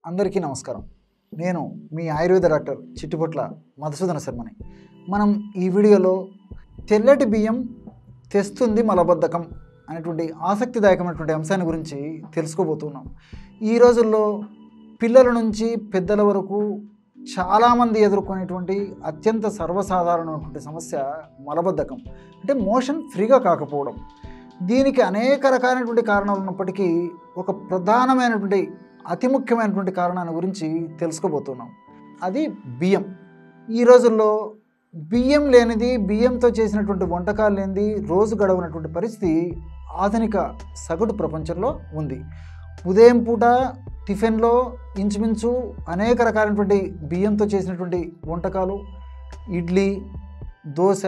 అందరికీ నమస్కారం. నేను మీ ఆయుర్వేద డాక్టర్ చిట్టిపొట్ల మధుసూదన శర్మని. మనం ఈ వీడియోలో తెల్లటి బియ్యం తెస్తుంది మలబద్ధకం అనేటువంటి ఆసక్తిదాయకమైనటువంటి అంశాన్ని గురించి తెలుసుకోబోతున్నాం. ఈ రోజుల్లో పిల్లల నుంచి పెద్దల వరకు చాలామంది ఎదుర్కొనేటువంటి అత్యంత సర్వసాధారణమైనటువంటి సమస్య మలబద్ధకం, అంటే మోషన్ ఫ్రీగా కాకపోవడం. దీనికి అనేక రకాలైనటువంటి కారణాలు ఉన్నప్పటికీ ఒక ప్రధానమైనటువంటి అతి ముఖ్యమైనటువంటి కారణాన్ని గురించి తెలుసుకోబోతున్నాం. అది బియ్యం. ఈ రోజుల్లో బియ్యం లేనిది, బియ్యంతో చేసినటువంటి వంటకాలు లేనిది రోజు గడవనటువంటి పరిస్థితి ఆధునిక సగటు ప్రపంచంలో ఉంది. ఉదయం పూట టిఫిన్లో ఇంచుమించు అనేక రకాలైనటువంటి బియ్యంతో చేసినటువంటి వంటకాలు, ఇడ్లీ, దోశ,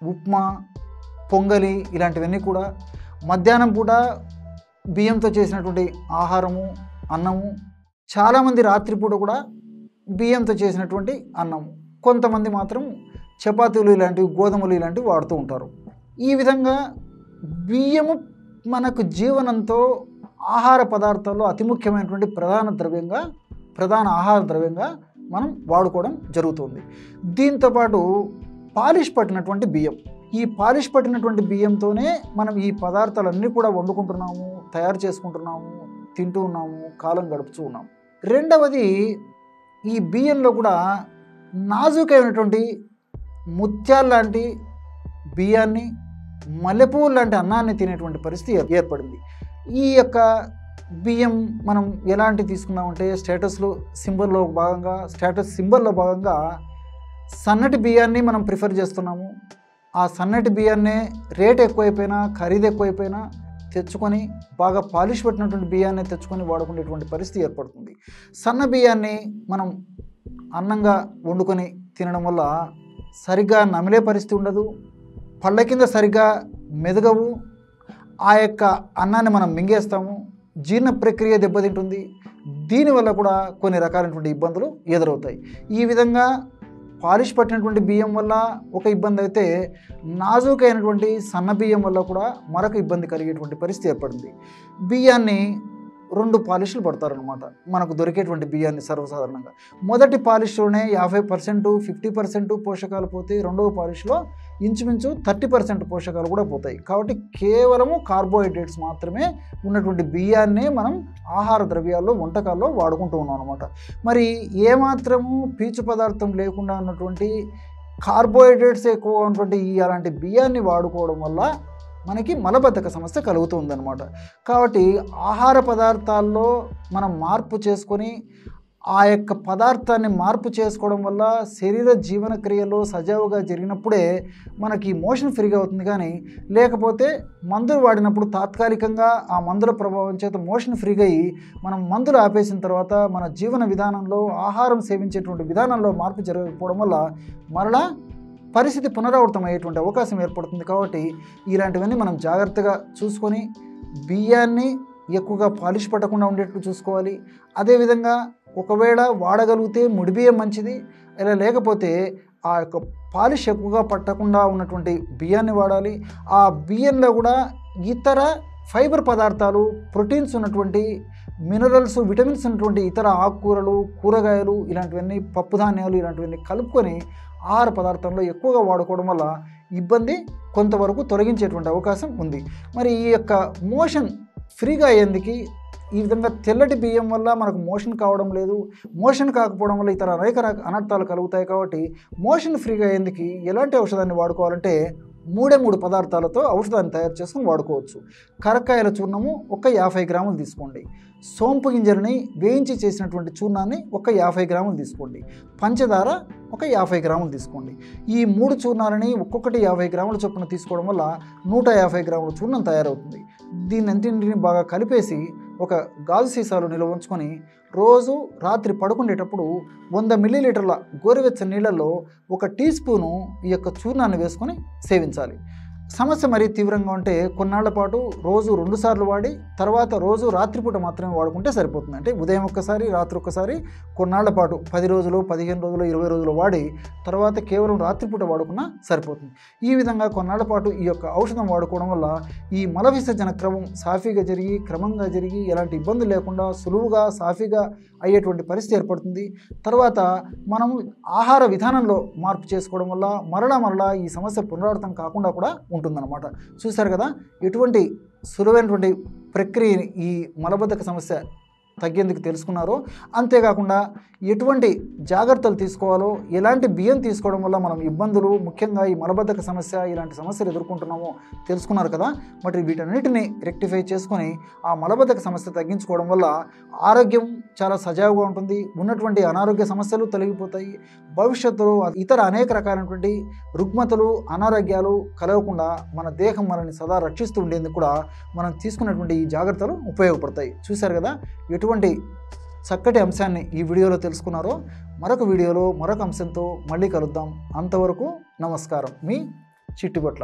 ఉప్మా, పొంగలి ఇలాంటివన్నీ కూడా, మధ్యాహ్నం పూట బియ్యంతో చేసినటువంటి ఆహారము, అన్నము, చాలామంది రాత్రిపూట కూడా బియ్యంతో చేసినటువంటి అన్నము, కొంతమంది మాత్రం చపాతీలు ఇలాంటివి, గోధుమలు ఇలాంటివి వాడుతూ ఉంటారు. ఈ విధంగా బియ్యము మనకు జీవనంతో ఆహార పదార్థాల్లో అతి ముఖ్యమైనటువంటి ప్రధాన ఆహార ద్రవ్యంగా మనం వాడుకోవడం జరుగుతుంది. దీంతోపాటు పాలిష్ పట్టినటువంటి బియ్యం, ఈ పాలిష్ పట్టినటువంటి బియ్యంతోనే మనం ఈ పదార్థాలన్నీ కూడా వండుకుంటున్నాము, తయారు చేసుకుంటున్నాము, తింటూ ఉన్నాము, కాలం గడుపుతూ ఉన్నాము. రెండవది, ఈ బియ్యంలో కూడా నాజూకైనటువంటి ముత్యాల లాంటి బియ్యాన్ని, మల్లెపూలు లాంటి అన్నాన్ని తినేటువంటి పరిస్థితి ఏర్పడింది. ఈ యొక్క బియ్యం మనం ఎలాంటి తీసుకున్నామంటే స్టేటస్ సింబల్లో భాగంగా సన్నటి బియ్యాన్ని మనం ప్రిఫర్ చేస్తున్నాము. ఆ సన్నటి బియ్యాన్నే రేట్ ఎక్కువైపోయినా, ఖరీదు ఎక్కువైపోయినా తెచ్చుకొని, బాగా పాలిష్ పెట్టినటువంటి బియ్యాన్ని తెచ్చుకొని వాడుకునేటువంటి పరిస్థితి ఏర్పడుతుంది. సన్న బియ్యాన్ని మనం అన్నంగా వండుకొని తినడం వల్ల సరిగ్గా నమిలే పరిస్థితి ఉండదు, పళ్ళ కింద సరిగ్గా మెదగవు, ఆ యొక్క అన్నాన్ని మనం మింగేస్తాము, జీర్ణ ప్రక్రియ దెబ్బతింటుంది. దీనివల్ల కూడా కొన్ని రకాలైనటువంటి ఇబ్బందులు ఎదురవుతాయి. ఈ విధంగా పాలిష్ పట్టినటువంటి బియ్యం వల్ల ఒక ఇబ్బంది అయితే, నాజూకైనటువంటి సన్న బియ్యం వల్ల కూడా మరొక ఇబ్బంది కలిగేటువంటి పరిస్థితి ఏర్పడింది. బియ్యాన్ని 2 పాలిష్లు పడతారనమాట మనకు దొరికేటువంటి బియ్యాన్ని. సర్వసాధారణంగా మొదటి పాలిష్లోనే 50%, 50% పోషకాలు పోతే, రెండవ పాలిష్లో ఇంచుమించు 30% పోషకాలు కూడా పోతాయి. కాబట్టి కేవలము కార్బోహైడ్రేట్స్ మాత్రమే ఉన్నటువంటి బియ్యాన్నే మనం ఆహార ద్రవ్యాల్లో, వంటకాల్లో వాడుకుంటూ ఉన్నాం అనమాట. మరి ఏమాత్రము పీచు పదార్థం లేకుండా ఉన్నటువంటి, కార్బోహైడ్రేట్స్ ఎక్కువ ఉన్నటువంటి అలాంటి బియ్యాన్ని వాడుకోవడం వల్ల మనకి మలబద్ధక సమస్య కలుగుతుందన్నమాట. కాబట్టి ఆహార పదార్థాల్లో మనం మార్పు చేసుకొని, ఆ యొక్క పదార్థాన్ని మార్పు చేసుకోవడం వల్ల శరీర జీవన క్రియలో సజావుగా జరిగినప్పుడే మనకి మోషన్ ఫ్రీగా అవుతుంది. కానీ లేకపోతే మందులు వాడినప్పుడు తాత్కాలికంగా ఆ మందుల ప్రభావం చేత మోషన్ ఫ్రీగా అయ్యి, మనం మందులు ఆపేసిన తర్వాత మన జీవన విధానంలో, ఆహారం సేవించేటువంటి విధానంలో మార్పు జరగకపోవడం వల్ల మరలా పరిస్థితి పునరావృతం అయ్యేటువంటి అవకాశం ఏర్పడుతుంది. కాబట్టి ఇలాంటివన్నీ మనం జాగ్రత్తగా చూసుకొని, బియ్యాన్ని ఎక్కువగా పాలిష్ పట్టకుండా ఉండేట్టు చూసుకోవాలి. అదేవిధంగా ఒకవేళ వాడగలిగితే ముడి బియ్యం మంచిది, ఇలా లేకపోతే ఆ యొక్క పాలిష్ ఎక్కువగా పట్టకుండా ఉన్నటువంటి బియ్యాన్ని వాడాలి. ఆ బియ్యంలో కూడా ఇతర ఫైబర్ పదార్థాలు, ప్రోటీన్స్ ఉన్నటువంటి, మినరల్స్, విటమిన్స్ ఉన్నటువంటి ఇతర ఆకుకూరలు, కూరగాయలు ఇలాంటివన్నీ, పప్పు ధాన్యాలు ఇలాంటివన్నీ కలుపుకొని ఆహార పదార్థంలో ఎక్కువగా వాడుకోవడం వల్ల ఇబ్బంది కొంతవరకు తొలగించేటువంటి అవకాశం ఉంది. మరి ఈ యొక్క మోషన్ ఫ్రీగా అయ్యేందుకు ఈ విధంగా తెల్లటి బియ్యం వల్ల మనకు మోషన్ కావడం లేదు, మోషన్ కాకపోవడం వల్ల ఇతర అనేక అనర్థాలు కలుగుతాయి. కాబట్టి మోషన్ ఫ్రీగా అయ్యేందుకు ఎలాంటి ఔషధాన్ని వాడుకోవాలంటే 3 పదార్థాలతో ఔషధాన్ని తయారు చేసుకుని వాడుకోవచ్చు. కరక్కాయల చూర్ణము ఒక 50 గ్రాములు తీసుకోండి. సోంపు గింజలని వేయించి చేసినటువంటి చూర్ణాన్ని ఒక 50 గ్రాములు తీసుకోండి. పంచదార ఒక 50 గ్రాములు తీసుకోండి. ఈ 3 చూర్ణాలని ఒక్కొక్కటి 50 గ్రాముల చొప్పున తీసుకోవడం వల్ల 150 గ్రాముల చూర్ణం తయారవుతుంది. దీన్నంటిని బాగా కలిపేసి ఒక గాజు సీసాలో నిల్వ ఉంచుకొని రోజు రాత్రి పడుకునేటప్పుడు 100 మిల్లీలీటర్ల గోరువెచ్చని నీళ్ళల్లో 1 టీ స్పూను ఈ యొక్క చూర్ణాన్ని వేసుకొని సేవించాలి. సమస్య మరీ తీవ్రంగా ఉంటే కొన్నాళ్ల పాటు రోజు 2 సార్లు వాడి తర్వాత రోజు రాత్రిపూట మాత్రమే వాడుకుంటే సరిపోతుంది. అంటే ఉదయం ఒక్కసారి రాత్రి ఒక్కసారి కొన్నాళ్ల పాటు 10 రోజులు 15 రోజులు 20 రోజులు వాడి తర్వాత కేవలం రాత్రిపూట వాడుకున్నా సరిపోతుంది. ఈ విధంగా కొన్నాళ్ల పాటు ఈ యొక్క ఔషధం వాడుకోవడం వల్ల ఈ మల విసర్జన క్రమం సాఫీగా జరిగి క్రమంగా జరిగి ఎలాంటి ఇబ్బందులు లేకుండా సులువుగా సాఫీగా అయ్యేటువంటి పరిస్థితి ఏర్పడుతుంది. తర్వాత మనం ఆహార విధానంలో మార్పు చేసుకోవడం వల్ల మరలా ఈ సమస్య పునరావృతం కాకుండా కూడా ఉంటుందన్నమాట. చూశారు కదా ఎటువంటి సులువైనటువంటి ప్రక్రియని ఈ మలబద్ధక సమస్య తగ్గేందుకు తెలుసుకున్నారో. అంతేకాకుండా ఎటువంటి జాగ్రత్తలు తీసుకోవాలో, ఎలాంటి బియ్యం తీసుకోవడం వల్ల మనం ఇబ్బందులు ముఖ్యంగా ఈ మలబద్ధక సమస్య ఇలాంటి సమస్యలు ఎదుర్కొంటున్నామో తెలుసుకున్నారు కదా. మరి వీటన్నిటిని రెక్టిఫై చేసుకొని ఆ మలబద్ధక సమస్య తగ్గించుకోవడం వల్ల ఆరోగ్యం చాలా సజావుగా ఉంటుంది, ఉన్నటువంటి అనారోగ్య సమస్యలు తొలగిపోతాయి. భవిష్యత్తులో ఇతర అనేక రకాలైనటువంటి రుగ్మతలు అనారోగ్యాలు కలగకుండా మన దేహం మనల్ని సదా రక్షిస్తూ ఉండేందుకు కూడా మనం తీసుకున్నటువంటి ఈ జాగ్రత్తలు ఉపయోగపడతాయి. చూశారు కదా ఎటువంటి చక్కటి అంశాన్ని ఈ వీడియోలో తెలుసుకున్నారో. మరొక వీడియోలో మరొక అంశంతో మళ్ళీ కలుద్దాం. అంతవరకు నమస్కారం. మీ చిట్టిబొట్ల.